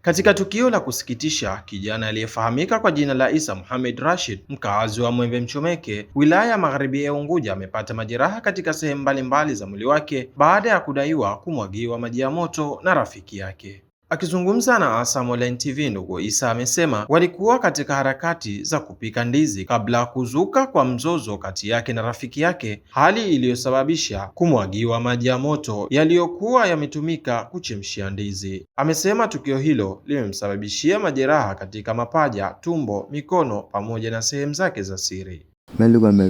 Katika tukio la kusikitisha, kijana aliyefahamika kwa jina la Isa Mohamed Rashid, mkazi wa Mwembe Mchomeke, wilaya ya Magharibi ya Unguja, amepata majeraha katika sehemu mbalimbali za mwili wake baada ya kudaiwa kumwagiwa maji ya moto na rafiki yake. Akizungumza na ASAM Online TV, ndugu Isa amesema walikuwa katika harakati za kupika ndizi kabla ya kuzuka kwa mzozo kati yake na rafiki yake, hali iliyosababisha kumwagiwa maji ya moto yaliyokuwa yametumika kuchemshia ndizi. Amesema tukio hilo limemsababishia majeraha katika mapaja, tumbo, mikono pamoja na sehemu zake za siri.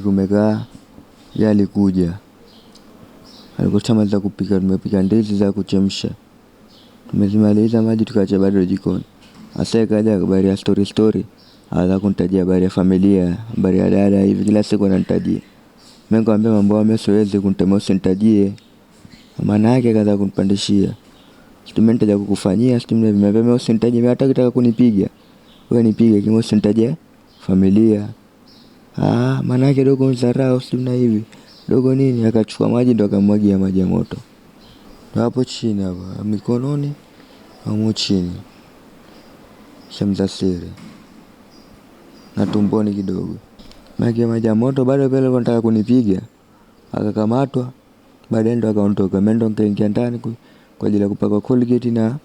Tumekaa, yeye alikuja, alikushamaliza kupika, tumepika ndizi za kuchemsha. Tumezimaliza maji tukaacha bado jikoni. Asa kaja habari ya story. Anza kunitajia habari ya familia, habari ya dada hivi kila siku ananitajia. Mimi nikamwambia mambo hayo siwezi kunitemea, usinitajie. Maana yake kaza kunipandishia. Situmentaja kukufanyia, situmevimevema usinitajie, mimi hata kitaka kunipiga. Wewe nipige kimo usinitajie familia. Maana yake dogo mzarao simna hivi. Dogo nini akachukua maji ndo akamwagia maji ya moto. Hapo chini hapa mikononi au chini sehemu za siri na tumboni kidogo. Maji ya moto bado pale anataka kunipiga, akakamatwa, baadaye ndo akaondoka. Mimi ndo nikaingia ndani kwa ajili ya kupaka Colgate na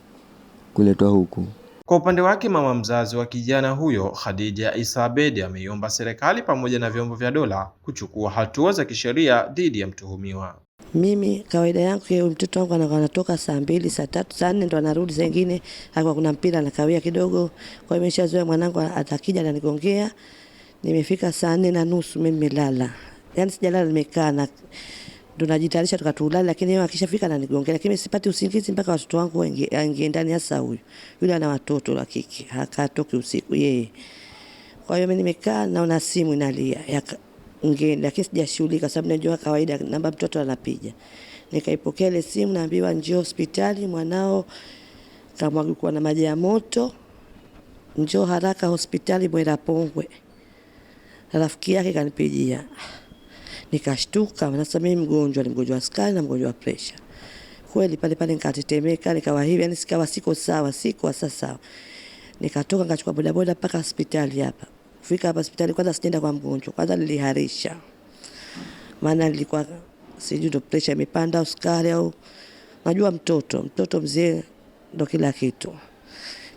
kuletwa huku. Kwa upande wake mama mzazi wa kijana huyo Khadija Isa Abedi ameiomba serikali pamoja na vyombo vya dola kuchukua hatua za kisheria dhidi ya mtuhumiwa. Mimi kawaida yangu mtoto wangu anatoka saa 2, saa 3, saa 4 ndo anarudi, zingine hapa kuna mpira anakawia kidogo. Kwa hiyo nimeshazoea mwanangu atakija na nigongea. Nimefika saa 4:30 mimi nimelala. Yaani sijalala, nimekaa na ndo najitayarisha tukatulala, lakini yeye akishafika na nigongea, lakini sipati usingizi mpaka watoto wangu waingie ndani. Hasa huyu yule ana watoto wa kike, hakatoki usiku yeye. Kwa hiyo mimi nimekaa naona simu inalia ngeni, lakini sijashughulika sababu najua kawaida namba mtoto anapiga. Nikaipokea ile simu, naambiwa njoo hospitali, mwanao kamwagwa na maji ya moto, njoo haraka hospitali Mwera-Pongwe. Rafiki yake kanipigia. Nikashtuka, sasa mimi mgonjwa wa sukari na mgonjwa wa pressure. Kweli pale nikatetemeka, nikawa hivi, yani siko sawa. Nikatoka nikachukua bodaboda mpaka hospitali hapa. Kufika hapa hospitali kwanza sienda kwa mgonjwa. Kwanza niliharisha. Maana nilikuwa sijui ndo pressure imepanda au sukari au najua mtoto mzee ndo kila kitu.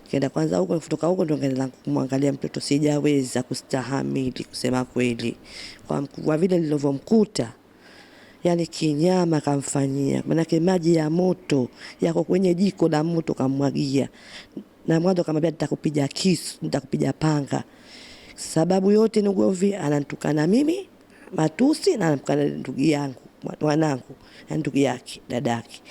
Nikaenda kwanza huko, kutoka huko ndo nikaenda kumwangalia mtoto. Sijaweza kustahamili kusema kweli. Kwa vile nilivyomkuta, yani kinyama kamfanyia. Maana maji ya moto yako kwenye jiko la moto kamwagia. Na mwanzo akamwambia nitakupiga kisu, nitakupiga panga. Sababu yote ni ugomvi, ananitukana mimi, matusi, na anamtukana ndugu yangu, mwanangu, na ndugu yake, dadake.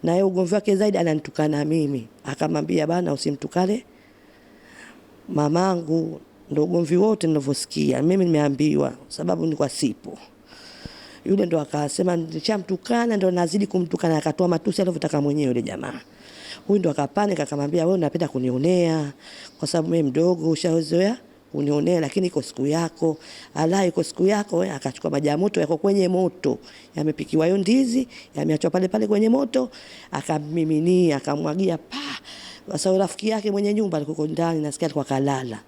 Na yeye ugomvi wake zaidi ananitukana mimi. Akamwambia bana usimtukane mamangu. Ndio ugomvi wote ninavyosikia. Mimi nimeambiwa sababu nilikuwa sipo. Yule ndo akasema nishamtukana, ndo nazidi kumtukana, akatoa matusi alivyotaka mwenyewe yule jamaa. Huyu ndo akapani akamwambia wewe unapenda kunionea kwa sababu mimi mdogo, ushazoea unionea, lakini iko siku yako. Iko siku yako. Akachukua maji ya moto yako kwenye moto, yamepikiwa hiyo ndizi, yameachwa pale kwenye moto, akamiminia, akamwagia Sasa rafiki yake mwenye nyumba alikuwa ndani, nasikia alikuwa kalala.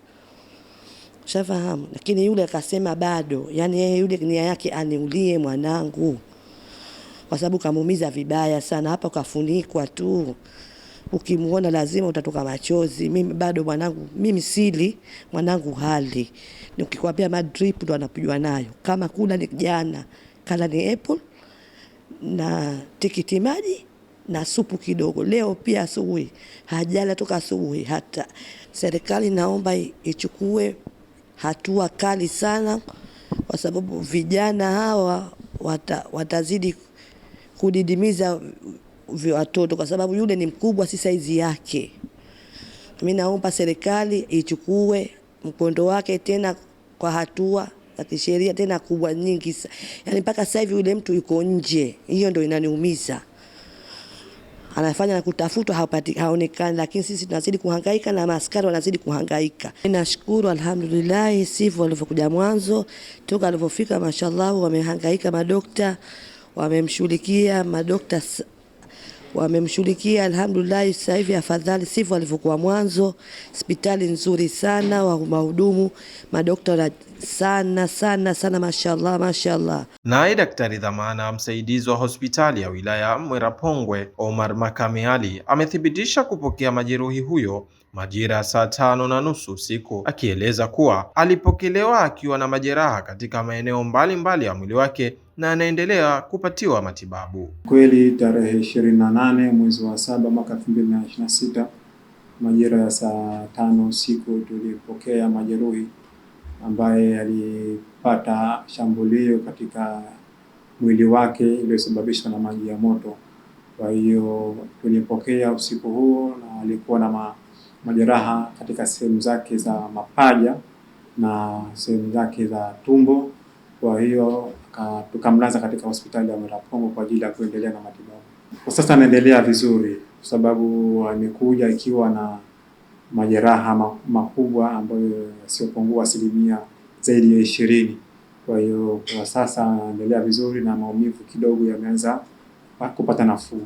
Ushafahamu? Lakini yule akasema bado, yani yeye yule nia yake aniulie mwanangu. Kwa sababu kamuumiza vibaya sana, hapa kafunikwa tu. Ukimuona lazima utatoka machozi. Mimi bado mwanangu, mimi sili, mwanangu hali. Nikikwambia madrip ndo anapigwa nayo. Kama kula ni jana, kala ni apple na tikiti maji na supu kidogo. Leo pia asubuhi hajala toka asubuhi. Hata serikali naomba ichukue hatua kali sana, kwa sababu vijana hawa watazidi kudidimiza watoto, kwa sababu yule ni mkubwa, si saizi yake. Mimi naomba serikali ichukue mkondo wake tena kwa hatua za kisheria tena kubwa nyingi. Yani mpaka sasa hivi yule mtu yuko nje. Hiyo ndio inaniumiza. Anafanya na kutafutwa, haonekani, lakini sisi tunazidi kuhangaika na maaskari wanazidi kuhangaika. Nashukuru alhamdulillah, sivyo walivyokuja mwanzo, toka alivyofika mashallah wamehangaika, madokta wamemshughulikia, madokta wamemshughulikia alhamdulillah, sasa hivi afadhali, sivyo alivyokuwa mwanzo. Hospitali nzuri sana, wa mahudumu madoktora sana, mashallah mashallah. Naye daktari dhamana msaidizi wa hospitali ya wilaya Mwera-Pongwe Omar Makame Ali amethibitisha kupokea majeruhi huyo majira ya saa 5:30 usiku, akieleza kuwa alipokelewa akiwa na majeraha katika maeneo mbalimbali ya mwili wake na anaendelea kupatiwa matibabu. Kweli tarehe 28 mwezi wa 7 mwaka 2026 majira ya saa 5 usiku tulipokea majeruhi ambaye alipata shambulio katika mwili wake iliyosababishwa na maji ya moto. Kwa hiyo tulipokea usiku huo na alikuwa na majeraha katika sehemu zake za mapaja na sehemu zake za tumbo. Kwa hiyo tukamlaza katika hospitali ya Mwera-Pongwe kwa ajili ya kuendelea na matibabu. Kwa sasa anaendelea vizuri kwa sababu amekuja ikiwa na majeraha makubwa ambayo yasiyopungua zaidi ya 20. Kwa hiyo kwa sasa anaendelea vizuri na maumivu kidogo yameanza kupata nafuu.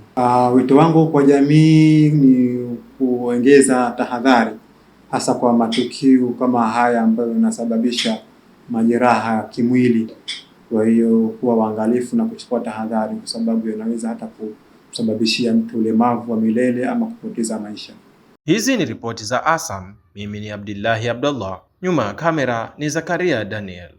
Wito wangu kwa jamii ni kuongeza tahadhari hasa kwa matukio kama haya ambayo yanasababisha majeraha kimwili. Kwa hiyo kuwa waangalifu na kuchukua tahadhari kwa sababu yanaweza hata kusababishia mtu ulemavu wa milele ama kupoteza maisha. Hizi ni ripoti za ASAM. Mimi ni Abdillahi Abdullah. Nyuma ya kamera ni Zakaria Daniel.